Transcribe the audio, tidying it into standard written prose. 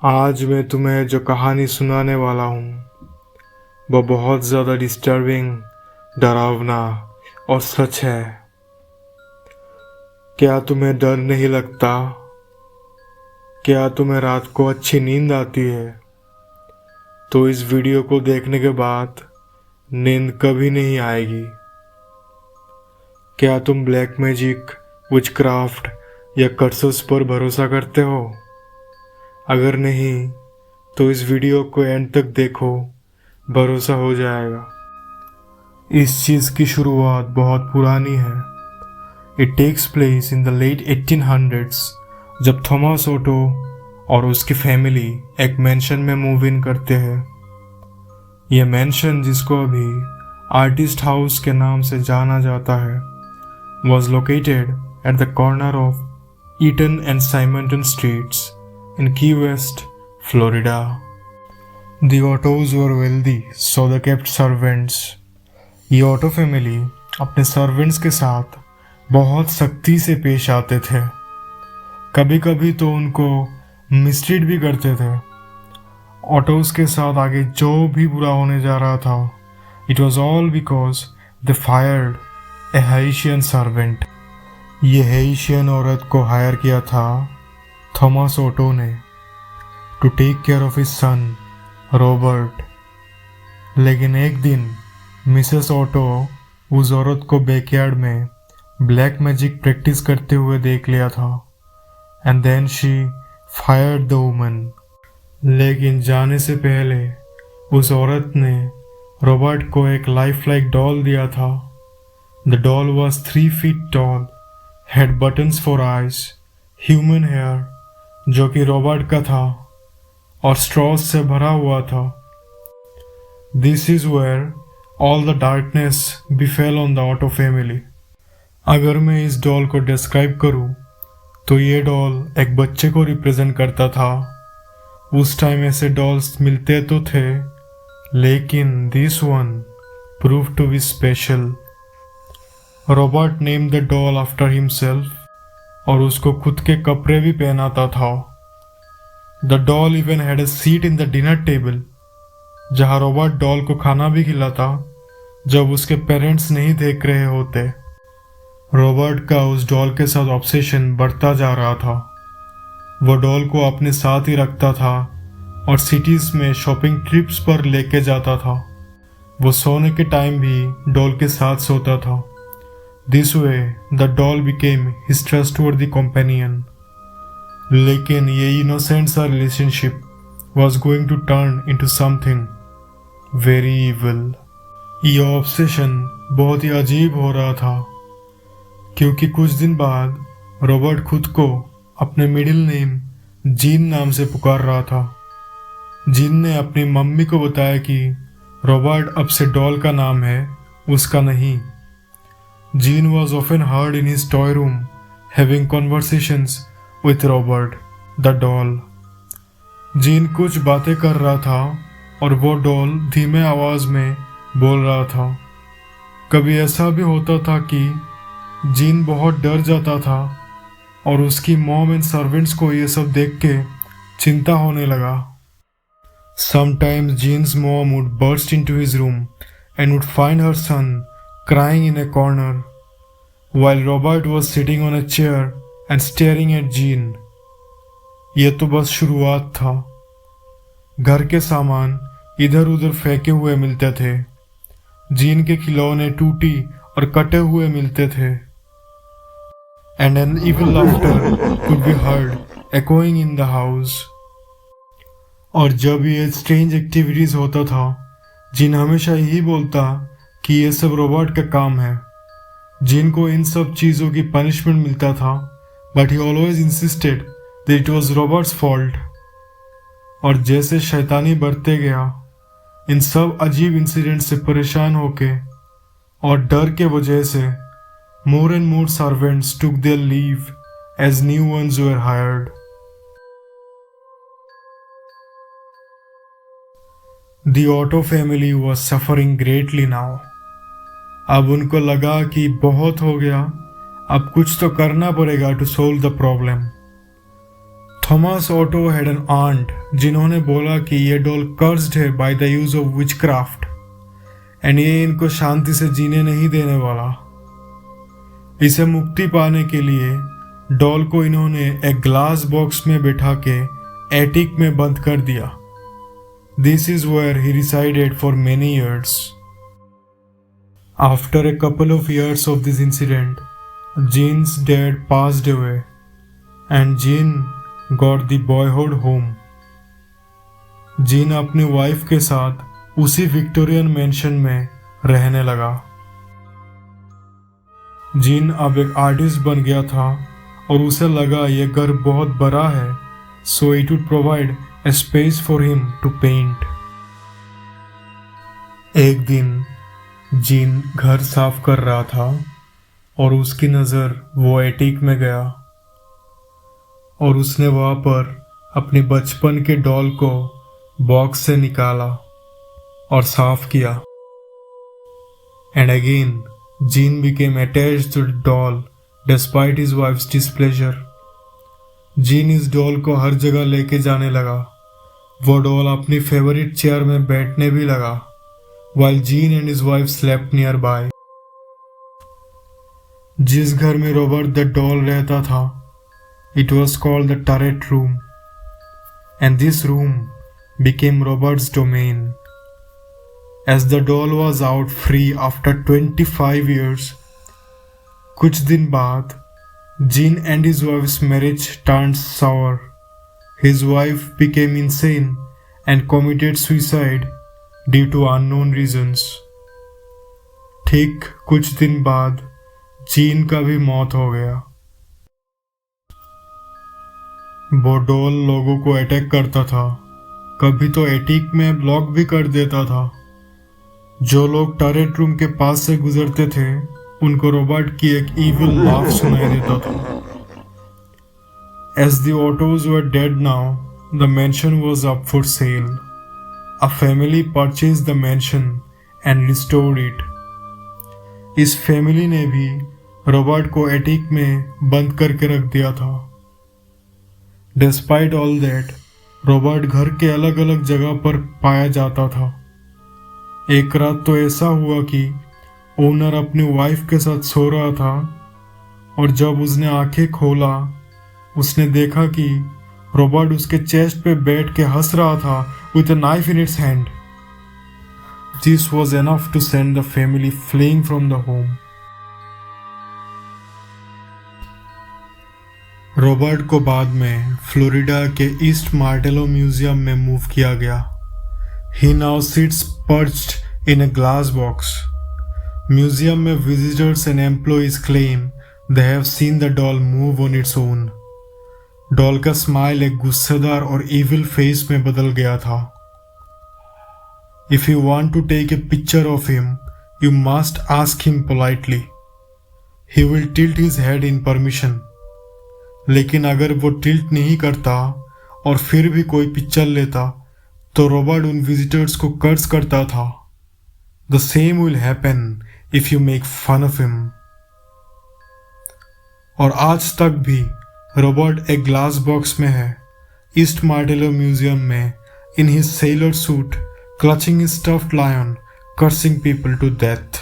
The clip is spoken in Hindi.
आज मैं तुम्हें जो कहानी सुनाने वाला हूँ वो बहुत ज़्यादा डिस्टर्बिंग, डरावना और सच है। क्या तुम्हें डर नहीं लगता? क्या तुम्हें रात को अच्छी नींद आती है? तो इस वीडियो को देखने के बाद नींद कभी नहीं आएगी। क्या तुम ब्लैक मैजिक, विचक्राफ्ट या कर्सेस पर भरोसा करते हो? अगर नहीं तो इस वीडियो को एंड तक देखो, भरोसा हो जाएगा। इस चीज़ की शुरुआत बहुत पुरानी है। It takes place in the late 1800s जब थॉमस ऑटो और उसकी फैमिली एक मैंशन में मूव इन करते हैं। यह मैंशन, जिसको अभी आर्टिस्ट हाउस के नाम से जाना जाता है, was located at the corner of Eaton and Simonton Streets in Key West, Florida. The Ottos were wealthy, so they kept servants. ये ऑटो फैमिली अपने सर्वेंट्स के साथ बहुत सख्ती से पेश आते थे। कभी कभी तो उनको मिसट्रीट भी करते थे। ऑटोस के साथ आगे जो भी बुरा होने जा रहा था, it was all because they fired a Haitian servant. ये हाइशियन औरत को हायर किया था थॉमस ऑटो ने to take care of his son Robert. लेकिन एक दिन मिसेस ऑटो उस औरत को बैकयार्ड में ब्लैक मैजिक प्रैक्टिस करते हुए देख लिया था, and then she fired the woman. लेकिन जाने से पहले उस औरत ने रॉबर्ट को एक लाइफ लाइक डॉल दिया था। The doll was 3 feet tall, had buttons for eyes, human hair, जो कि रॉबर्ट का था और स्ट्रॉस से भरा हुआ था। This is where all the darkness befell on the Otto family. अगर मैं इस डॉल को डिस्क्राइब करूं तो ये डॉल एक बच्चे को रिप्रेजेंट करता था। उस टाइम ऐसे डॉल्स मिलते तो थे, लेकिन this one proved to be special. Robert named the doll after himself और उसको खुद के कपड़े भी पहनाता था। The doll even had a seat in the dinner table, जहां रॉबर्ट डॉल को खाना भी खिलाता जब उसके पेरेंट्स नहीं देख रहे होते। रॉबर्ट का उस डॉल के साथ ऑब्सेशन बढ़ता जा रहा था। वो डॉल को अपने साथ ही रखता था और सिटीज में शॉपिंग ट्रिप्स पर लेके जाता था। वो सोने के टाइम भी डॉल के साथ सोता था। This way, the doll became his trustworthy companion. लेकिन ये innocent सा relationship was going to turn into something very evil. ये obsession बहुत ही अजीब हो रहा था, क्योंकि कुछ दिन बाद रॉबर्ट खुद को अपने मिडिल नेम जीन नाम से पुकार रहा था। जीन ने अपनी मम्मी को बताया कि रॉबर्ट अब से डॉल का नाम है, उसका नहीं। Jean was often heard in his toy room having conversations with Robert, the doll. Gene कुछ बातें कर रहा था और वो डॉल धीमे आवाज में बोल रहा था। कभी ऐसा भी होता था कि जीन बहुत डर जाता था और उसकी मॉम एंड सर्वेंट्स को ये सब देख के चिंता होने लगा। Sometimes Jean's mom would burst into his room and would find her son crying in a corner, while Robert was sitting on a chair and staring at Jean. ये तो बस शुरुआत था। घर के सामान इधर उधर फेंके हुए मिलते थे। जीन के खिलौने टूटी और कटे हुए मिलते थे। And an evil laughter could be heard echoing in the house. और जब ये स्ट्रेंज एक्टिविटीज होता था, जीन हमेशा यही बोलता कि ये सब रॉबर्ट का काम है। जीन को इन सब चीज़ों की पनिशमेंट मिलता था, but he always insisted that it was Roberts fault. और जैसे शैतानी बढ़ते गया, इन सब अजीब इंसिडेंट से परेशान होके और डर के वजह से more and more servants took their leave as new ones were hired. The Otto family was suffering greatly now. अब उनको लगा कि बहुत हो गया, अब कुछ तो करना पड़ेगा to solve the problem. Thomas Otto had an aunt जिन्होंने बोला कि ये डॉल कर्स्ड है by the use of witchcraft and ये इनको शांति से जीने नहीं देने वाला। इसे मुक्ति पाने के लिए डॉल को इन्होंने एक ग्लास बॉक्स में बिठा के एटिक में बंद कर दिया। This is where he resided for many years. After a couple of years of this incident, Gene's dad passed away and Gene got the boyhood home. Gene अपनी वाइफ के साथ उसी विक्टोरियन मैंशन में रहने लगा। जीन अब एक आर्टिस्ट बन गया था और उसे लगा यह घर बहुत बड़ा है, so it would provide a space for him to paint. एक दिन जीन घर साफ कर रहा था और उसकी नज़र वो एटिक में गया और उसने वहाँ पर अपनी बचपन के डॉल को बॉक्स से निकाला और साफ किया। And again Gene became attached to the doll despite his wife's displeasure. Gene इस डॉल को हर जगह लेके जाने लगा। वो डॉल अपनी फेवरेट चेयर में बैठने भी लगा while gene and his wife slept near by. जिस घर में रॉबर्ट द डॉल रहता था, it was called the turret room, and this room became Robert's domain. As the doll was out free after 25 years, कुछ दिन बाद Jean and his wife's marriage turned sour. His wife became insane and committed suicide due to unknown reasons. ठीक कुछ दिन बाद जीन का भी मौत हो गया। वो डॉल लोगों को अटैक करता था, कभी तो एटिक में ब्लॉक भी कर देता था। जो लोग टरेट रूम के पास से गुजरते थे उनको रॉबर्ट की एक इविल लाफ सुनाई देता था। As the Ottos were dead now, the mansion was up for sale. A family purchased the mansion and restored it. इस फैमिली ने भी रॉबर्ट को एटिक में बंद करके रख दिया था। Despite all that, रॉबर्ट घर के अलग अलग जगह पर पाया जाता था। एक रात तो ऐसा हुआ कि ओनर अपनी वाइफ के साथ सो रहा था और जब उसने आंखें खोला उसने देखा कि रॉबर्ट उसके चेस्ट पे बैठ के हंस रहा था with a knife in its hand. This was enough to send the family fleeing from the home. Robert को बाद में फ्लोरिडा के ईस्ट मार्टेलो म्यूजियम में मूव किया गया। He now sits perched in a glass box. Museum में visitors and employees claim they have seen the doll move on its own. Doll का स्माइल एक गुस्सेदार और इविल फेस में बदल गया था। If you want to take a picture of him, you must ask him politely. He will tilt his head in permission. लेकिन अगर वो टिल्ट नहीं करता और फिर भी कोई पिक्चर लेता तो रॉबर्ट उन विजिटर्स को कर्स करता था। The same will happen if you make fun of him. और आज तक भी रॉबर्ट एक ग्लास बॉक्स में है, ईस्ट मार्टेलो म्यूजियम में, in his sailor suit, clutching his stuffed lion, cursing people to death.